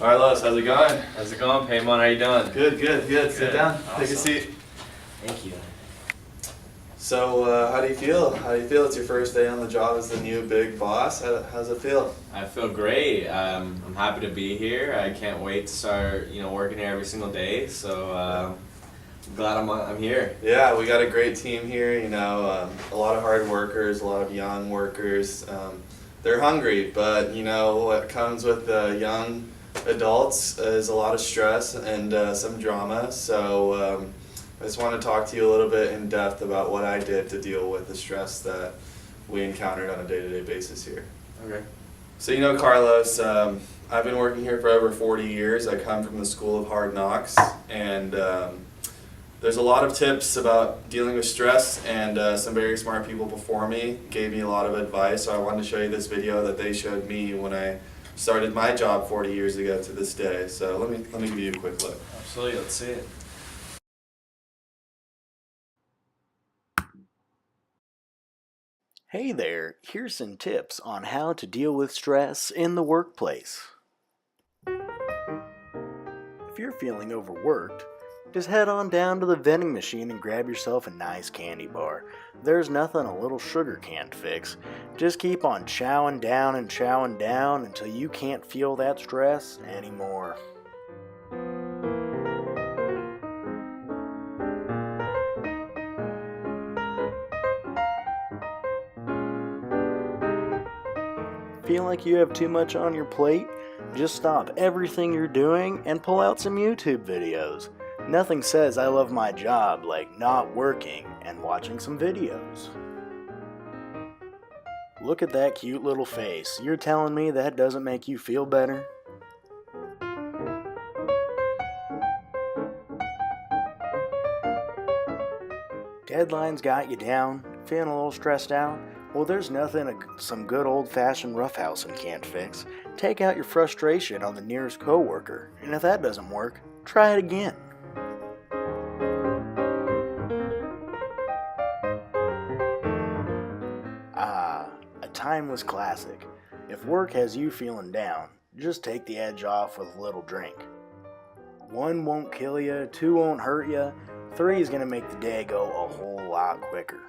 All right, Les, how's it going? How's it going, Paymon? How you doing? Good. Sit down. Awesome. Take a seat. Thank you. So, how do you feel? It's your first day on the job as the new big boss. How's it feel? I feel great. I'm happy to be here. I can't wait to start, working here every single day. So I'm glad I'm here. Yeah, we got a great team here. A lot of hard workers, a lot of young workers. They're hungry, but what comes with young adults is a lot of stress and some drama. So I just want to talk to you a little bit in depth about what I did to deal with the stress that we encountered on a day-to-day basis here. Okay. So Carlos, I've been working here for over 40 years. I come from the School of Hard Knocks, and there's a lot of tips about dealing with stress, and some very smart people before me gave me a lot of advice. So I wanted to show you this video that they showed me when I started my job 40 years ago to this day. So let me give you a quick look. Absolutely. Let's see it. Hey there, here's some tips on how to deal with stress in the workplace. If you're feeling overworked, just head on down to the vending machine and grab yourself a nice candy bar. There's nothing a little sugar can't fix. Just keep on chowing down until you can't feel that stress anymore. Feel like you have too much on your plate? Just stop everything you're doing and pull out some YouTube videos. Nothing says I love my job like not working and watching some videos. Look at that cute little face. You're telling me that doesn't make you feel better? Deadlines got you down? Feeling a little stressed out? Well, there's nothing some good old-fashioned roughhousing can't fix. Take out your frustration on the nearest coworker, and if that doesn't work, try it again. A timeless classic. If work has you feeling down, just take the edge off with a little drink. 1 won't kill you, 2 won't hurt you, 3 is going to make the day go a whole lot quicker.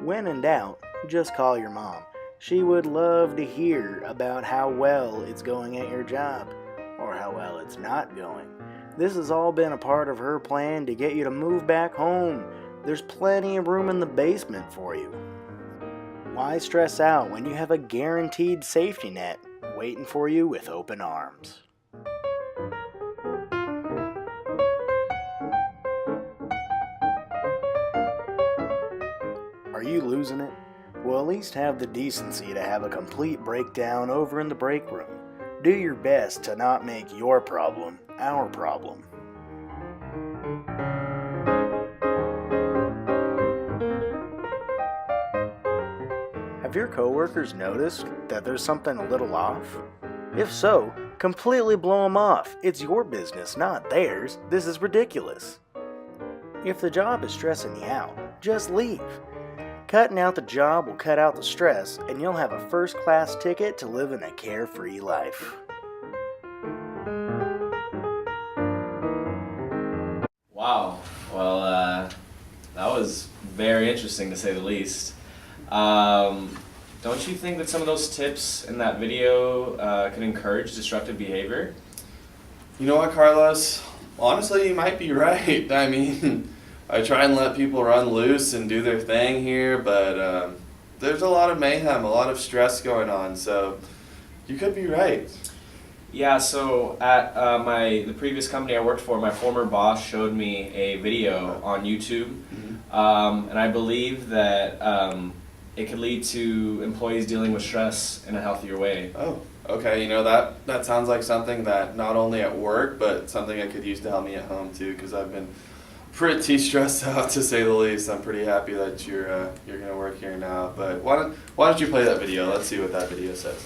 When in doubt, just call your mom. She would love to hear about how well it's going at your job, or how well it's not going. This has all been a part of her plan to get you to move back home. There's plenty of room in the basement for you. Why stress out when you have a guaranteed safety net waiting for you with open arms? Are you losing it? Well, at least have the decency to have a complete breakdown over in the break room. Do your best to not make your problem our problem. Have your coworkers noticed that there's something a little off? If so, completely blow them off. It's your business, not theirs. This is ridiculous. If the job is stressing you out, just leave. Cutting out the job will cut out the stress, and you'll have a first-class ticket to living a carefree life. Wow. Well, that was very interesting to say the least. Don't you think that some of those tips in that video could encourage destructive behavior? You know what, Carlos? Honestly, you might be right. I mean, I try and let people run loose and do their thing here, but there's a lot of mayhem, a lot of stress going on, so you could be right. Yeah, so at the previous company I worked for, my former boss showed me a video on YouTube, and I believe that it could lead to employees dealing with stress in a healthier way. Oh, okay. That sounds like something that not only at work, but something I could use to help me at home too, because I've been pretty stressed out, to say the least. I'm pretty happy that you're going to work here now. But why don't you play that video? Let's see what that video says.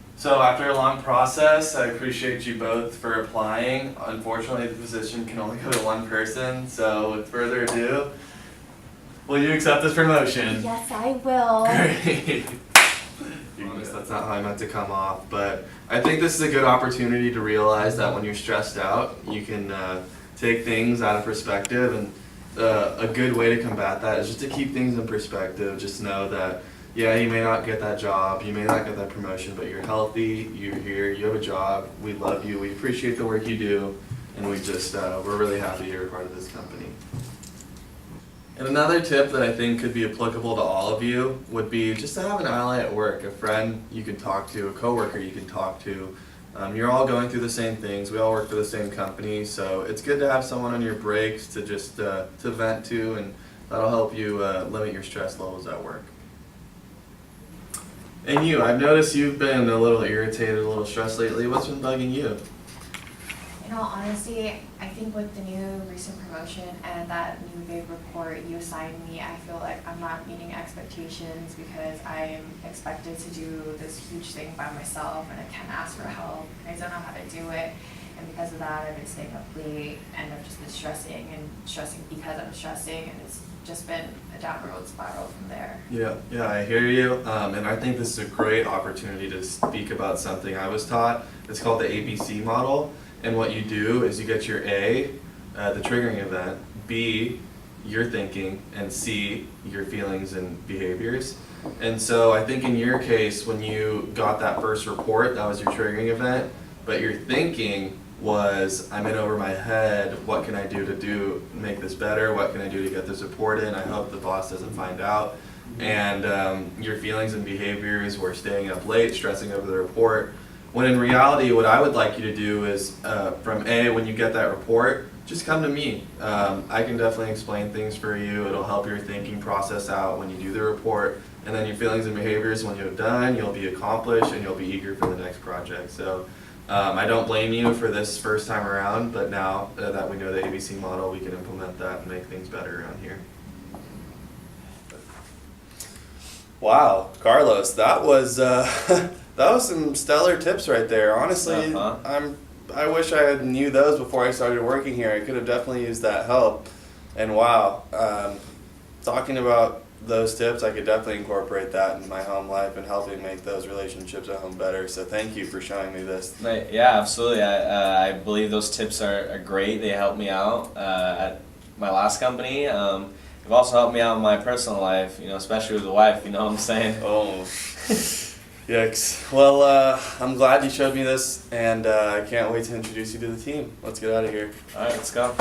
So after a long process, I appreciate you both for applying. Unfortunately, the position can only go to one person, so with further ado, will you accept this promotion? Yes, I will. Great. That's not how I meant to come off, but I think this is a good opportunity to realize that when you're stressed out, you can take things out of perspective, and a good way to combat that is just to keep things in perspective. Just know that, yeah, you may not get that job, you may not get that promotion, but you're healthy, you're here, you have a job, we love you, we appreciate the work you do, and we just, we're really happy you're a part of this company. And another tip that I think could be applicable to all of you would be just to have an ally at work, a friend you can talk to, a coworker you can talk to. You're all going through the same things, we all work for the same company, so it's good to have someone on your breaks to just to vent to, and that'll help you limit your stress levels at work. And you, I've noticed you've been a little irritated, a little stressed lately. What's been bugging you? In all honesty, I think with the new recent promotion and that new big report you assigned me, I feel like I'm not meeting expectations because I am expected to do this huge thing by myself and I can't ask for help and I don't know how to do it. And because of that, I've been staying up late and I've just been stressing because I'm stressing, and it's just been a downward spiral from there. Yeah, I hear you, and I think this is a great opportunity to speak about something I was taught. It's called the ABC model, and what you do is you get your A, the triggering event, B, your thinking, and C, your feelings and behaviors. And so I think in your case, when you got that first report, that was your triggering event, but your thinking was, I'm in over my head, what can I do to make this better, what can I do to get this report in, I hope the boss doesn't find out. And your feelings and behaviors were staying up late, stressing over the report, when in reality what I would like you to do is, from A, when you get that report, just come to me. I can definitely explain things for you, it'll help your thinking process out when you do the report, and then your feelings and behaviors, when you're done, you'll be accomplished and you'll be eager for the next project. So I don't blame you for this first time around, but now that we know the ABC model, we can implement that and make things better around here. Wow, Carlos, that was that was some stellar tips right there. Honestly, I wish I had knew those before I started working here. I could have definitely used that help. And wow, talking about those tips, I could definitely incorporate that in my home life and helping make those relationships at home better. So thank you for showing me this. Yeah, absolutely. I believe those tips are great. They helped me out at my last company. They've also helped me out in my personal life, especially with the wife, you know what I'm saying? Oh, yikes. Well, I'm glad you showed me this, and I can't wait to introduce you to the team. Let's get out of here. All right, let's go.